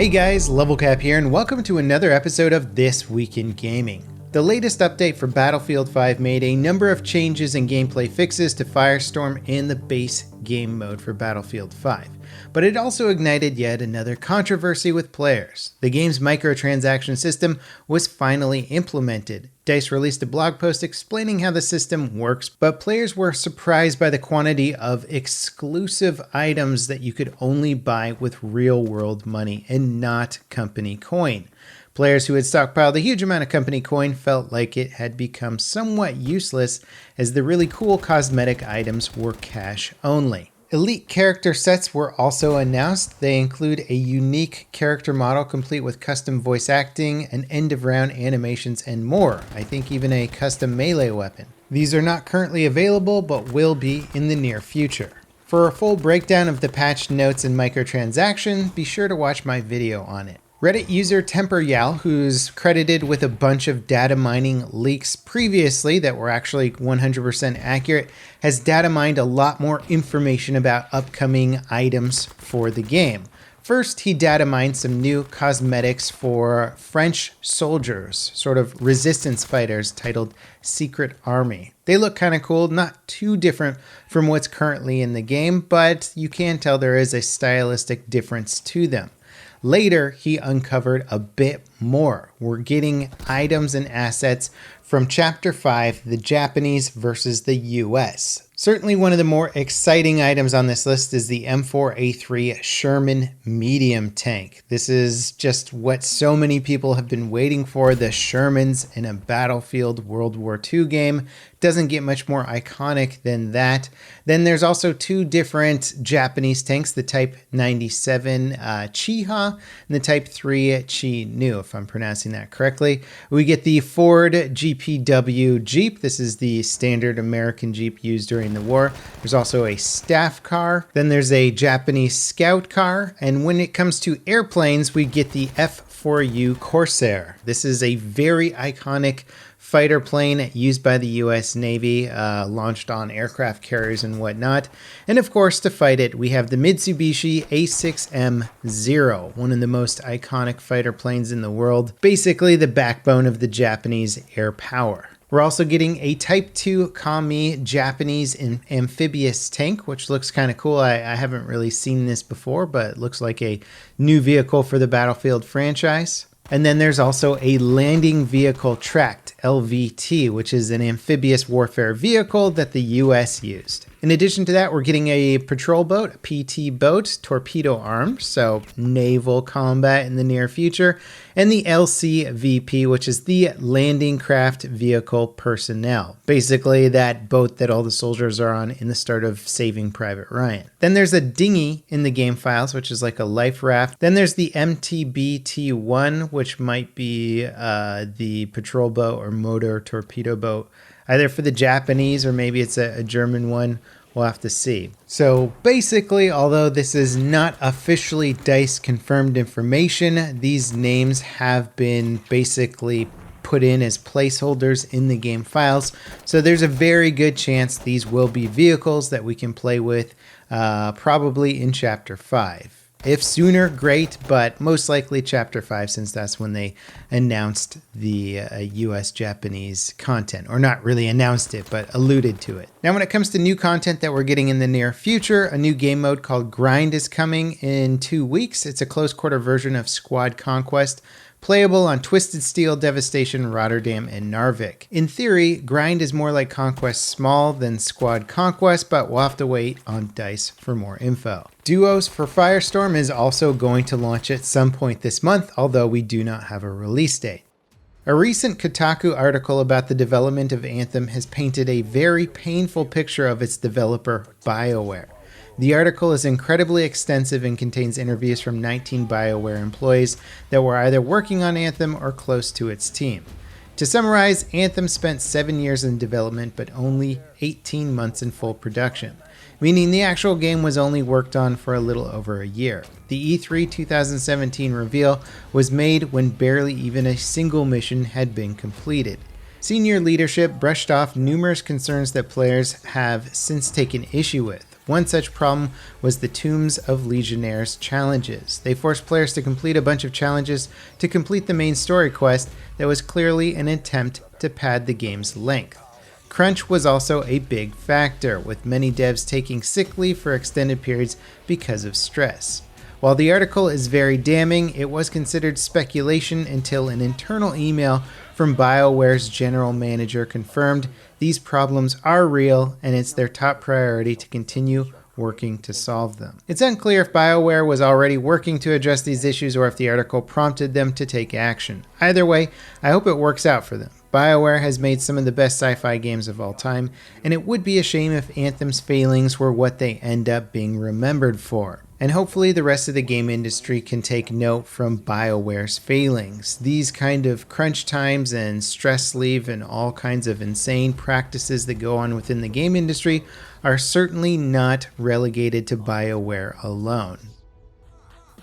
Hey guys, LevelCap here, and welcome to another episode of This Week in Gaming. The latest update for Battlefield 5 made a number of changes and gameplay fixes to Firestorm and the base game mode for Battlefield 5. But it also ignited yet another controversy with players. The game's microtransaction system was finally implemented. DICE released a blog post explaining how the system works, but players were surprised by the quantity of exclusive items that you could only buy with real-world money and not company coin. Players who had stockpiled a huge amount of company coin felt like it had become somewhat useless, as the really cool cosmetic items were cash only. Elite character sets were also announced. They include a unique character model complete with custom voice acting, and end-of-round animations, and more. I think even a custom melee weapon. These are not currently available, but will be in the near future. For a full breakdown of the patch notes and microtransaction, be sure to watch my video on it. Reddit user TemperYal, who's credited with a bunch of data mining leaks previously that were actually 100% accurate, has data mined a lot more information about upcoming items for the game. First, he data mined some new cosmetics for French soldiers, sort of resistance fighters titled Secret Army. They look kind of cool, not too different from what's currently in the game, but you can tell there is a stylistic difference to them. Later, he uncovered a bit more. We're getting items and assets from Chapter 5, the Japanese versus the US. Certainly one of the more exciting items on this list is the M4A3 Sherman medium tank. This is just what so many people have been waiting for, the Shermans in a Battlefield World War II game. Doesn't get much more iconic than that. Then there's also two different Japanese tanks, the Type 97 Chiha and the Type 3 Chi-Nu, if I'm pronouncing that correctly. We get the Ford GPW Jeep. This is the standard American Jeep used during the war. There's also a staff car. Then there's a Japanese scout car. And when it comes to airplanes, we get the F4U Corsair. This is a very iconic fighter plane used by the US Navy, launched on aircraft carriers and whatnot. And of course, to fight it, we have the Mitsubishi A6M0, one of the most iconic fighter planes in the world, basically the backbone of the Japanese air power. We're also getting a Type 2 Kami Japanese amphibious tank, which looks kind of cool. I haven't really seen this before, but it looks like a new vehicle for the Battlefield franchise. And then there's also a landing vehicle tracked, LVT, which is an amphibious warfare vehicle that the US used. In addition to that, we're getting a patrol boat, a PT boat, torpedo armed, so naval combat in the near future, and the LCVP, which is the landing craft vehicle personnel. Basically that boat that all the soldiers are on in the start of Saving Private Ryan. Then there's a dinghy in the game files, which is like a life raft. Then there's the MTBT-1, which might be the patrol boat or motor torpedo boat, either for the Japanese or maybe it's a German one. We'll have to see. So basically, although this is not officially DICE confirmed information, these names have been basically put in as placeholders in the game files. So there's a very good chance these will be vehicles that we can play with probably in Chapter 5. If sooner, great, but most likely Chapter 5, since that's when they announced the US-Japanese content. Or not really announced it, but alluded to it. Now when it comes to new content that we're getting in the near future, a new game mode called Grind is coming in 2 weeks. It's a close quarter version of Squad Conquest, playable on Twisted Steel, Devastation, Rotterdam, and Narvik. In theory, Grind is more like Conquest Small than Squad Conquest, but we'll have to wait on DICE for more info. Duos for Firestorm is also going to launch at some point this month, although we do not have a release date. A recent Kotaku article about the development of Anthem has painted a very painful picture of its developer, BioWare. The article is incredibly extensive and contains interviews from 19 BioWare employees that were either working on Anthem or close to its team. To summarize, Anthem spent 7 years in development but only 18 months in full production, meaning the actual game was only worked on for a little over a year. The E3 2017 reveal was made when barely even a single mission had been completed. Senior leadership brushed off numerous concerns that players have since taken issue with. One such problem was the Tombs of Legionnaires challenges. They forced players to complete a bunch of challenges to complete the main story quest that was clearly an attempt to pad the game's length. Crunch was also a big factor, with many devs taking sick leave for extended periods because of stress. While the article is very damning, it was considered speculation until an internal email from BioWare's general manager confirmed these problems are real and it's their top priority to continue working to solve them. It's unclear if BioWare was already working to address these issues or if the article prompted them to take action. Either way, I hope it works out for them. BioWare has made some of the best sci-fi games of all time, and it would be a shame if Anthem's failings were what they end up being remembered for. And hopefully the rest of the game industry can take note from BioWare's failings. These kind of crunch times and stress leave and all kinds of insane practices that go on within the game industry are certainly not relegated to BioWare alone.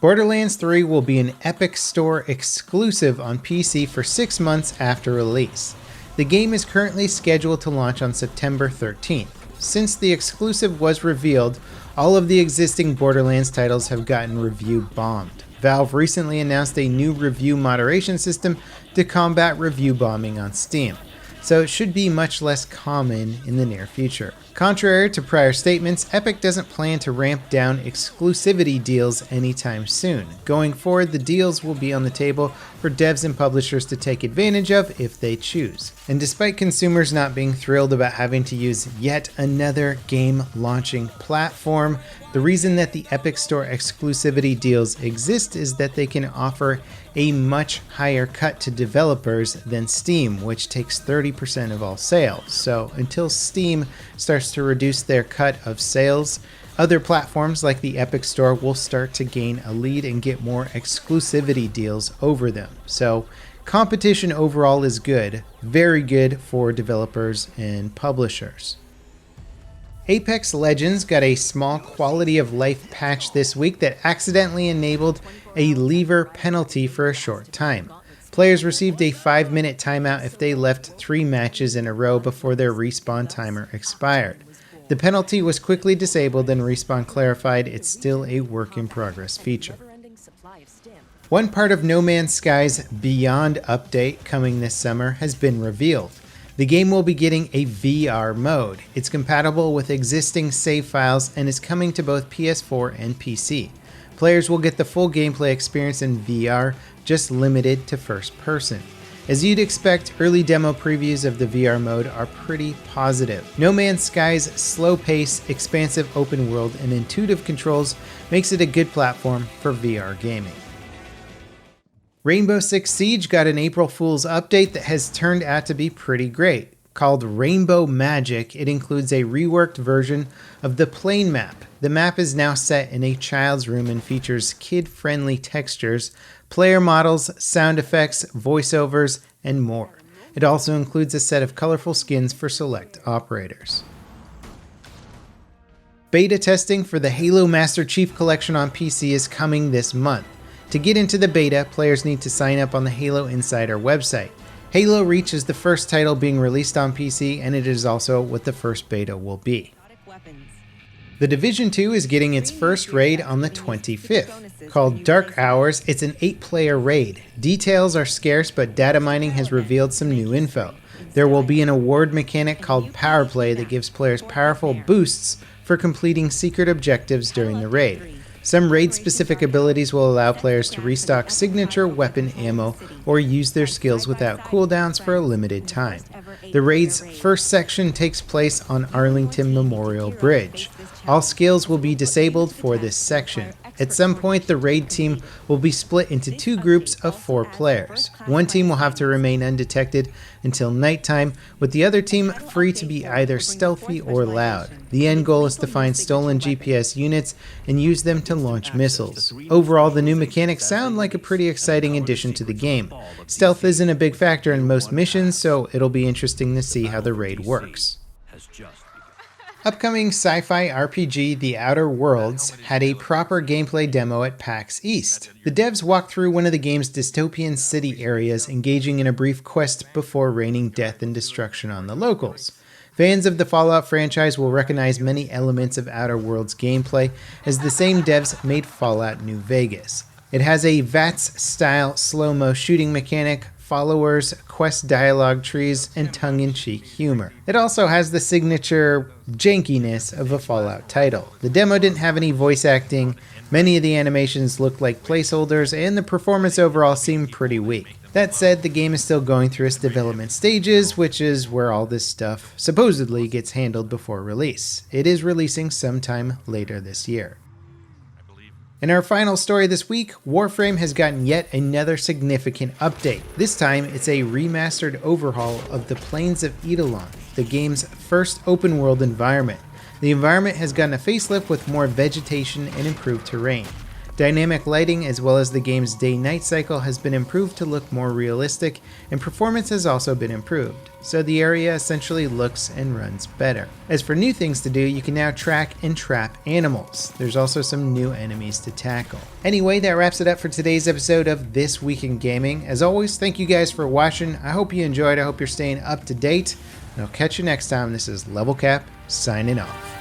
Borderlands 3 will be an Epic Store exclusive on PC for 6 months after release. The game is currently scheduled to launch on September 13th. Since the exclusive was revealed, all of the existing Borderlands titles have gotten review bombed. Valve recently announced a new review moderation system to combat review bombing on Steam, so it should be much less common in the near future. Contrary to prior statements, Epic doesn't plan to ramp down exclusivity deals anytime soon. Going forward, the deals will be on the table for devs and publishers to take advantage of if they choose. And despite consumers not being thrilled about having to use yet another game launching platform, the reason that the Epic Store exclusivity deals exist is that they can offer a much higher cut to developers than Steam, which takes 30% of all sales. So until Steam starts to reduce their cut of sales, other platforms like the Epic Store will start to gain a lead and get more exclusivity deals over them. So competition overall is good, very good for developers and publishers. Apex Legends got a small quality of life patch this week that accidentally enabled a lever penalty for a short time. Players received a 5-minute timeout if they left 3 matches in a row before their respawn timer expired. The penalty was quickly disabled and Respawn clarified it's still a work in progress feature. One part of No Man's Sky's Beyond update coming this summer has been revealed. The game will be getting a VR mode. It's compatible with existing save files and is coming to both PS4 and PC. Players will get the full gameplay experience in VR, just limited to first person. As you'd expect, early demo previews of the VR mode are pretty positive. No Man's Sky's slow pace, expansive open world, and intuitive controls makes it a good platform for VR gaming. Rainbow Six Siege got an April Fool's update that has turned out to be pretty great. Called Rainbow Magic, it includes a reworked version of the plane map. The map is now set in a child's room and features kid-friendly textures, player models, sound effects, voiceovers, and more. It also includes a set of colorful skins for select operators. Beta testing for the Halo Master Chief Collection on PC is coming this month. To get into the beta, players need to sign up on the Halo Insider website. Halo Reach is the first title being released on PC, and it is also what the first beta will be. The Division 2 is getting its first raid on the 25th. Called Dark Hours, it's an 8-player raid. Details are scarce, but data mining has revealed some new info. There will be an award mechanic called Power Play that gives players powerful boosts for completing secret objectives during the raid. Some raid-specific abilities will allow players to restock signature weapon ammo or use their skills without cooldowns for a limited time. The raid's first section takes place on Arlington Memorial Bridge. All skills will be disabled for this section. At some point, the raid team will be split into 2 groups of 4 players. One team will have to remain undetected until nighttime, with the other team free to be either stealthy or loud. The end goal is to find stolen GPS units and use them to launch missiles. Overall, the new mechanics sound like a pretty exciting addition to the game. Stealth isn't a big factor in most missions, so it'll be interesting to see how the raid works. Upcoming sci-fi RPG The Outer Worlds had a proper gameplay demo at PAX East. The devs walked through one of the game's dystopian city areas, engaging in a brief quest before raining death and destruction on the locals. Fans of the Fallout franchise will recognize many elements of Outer Worlds gameplay, as the same devs made Fallout New Vegas. It has a VATS-style slow-mo shooting mechanic, followers, quest dialogue trees, and tongue-in-cheek humor. It also has the signature jankiness of a Fallout title. The demo didn't have any voice acting, many of the animations looked like placeholders, and the performance overall seemed pretty weak. That said, the game is still going through its development stages, which is where all this stuff supposedly gets handled before release. It is releasing sometime later this year. In our final story this week, Warframe has gotten yet another significant update. This time, it's a remastered overhaul of the Plains of Eidolon, the game's first open-world environment. The environment has gotten a facelift with more vegetation and improved terrain. Dynamic lighting as well as the game's day-night cycle has been improved to look more realistic, and performance has also been improved, so the area essentially looks and runs better. As for new things to do, you can now track and trap animals. There's also some new enemies to tackle. Anyway, that wraps it up for today's episode of This Week in Gaming. As always, thank you guys for watching. I hope you enjoyed. I hope you're staying up to date, and I'll catch you next time. This is Level Cap, signing off.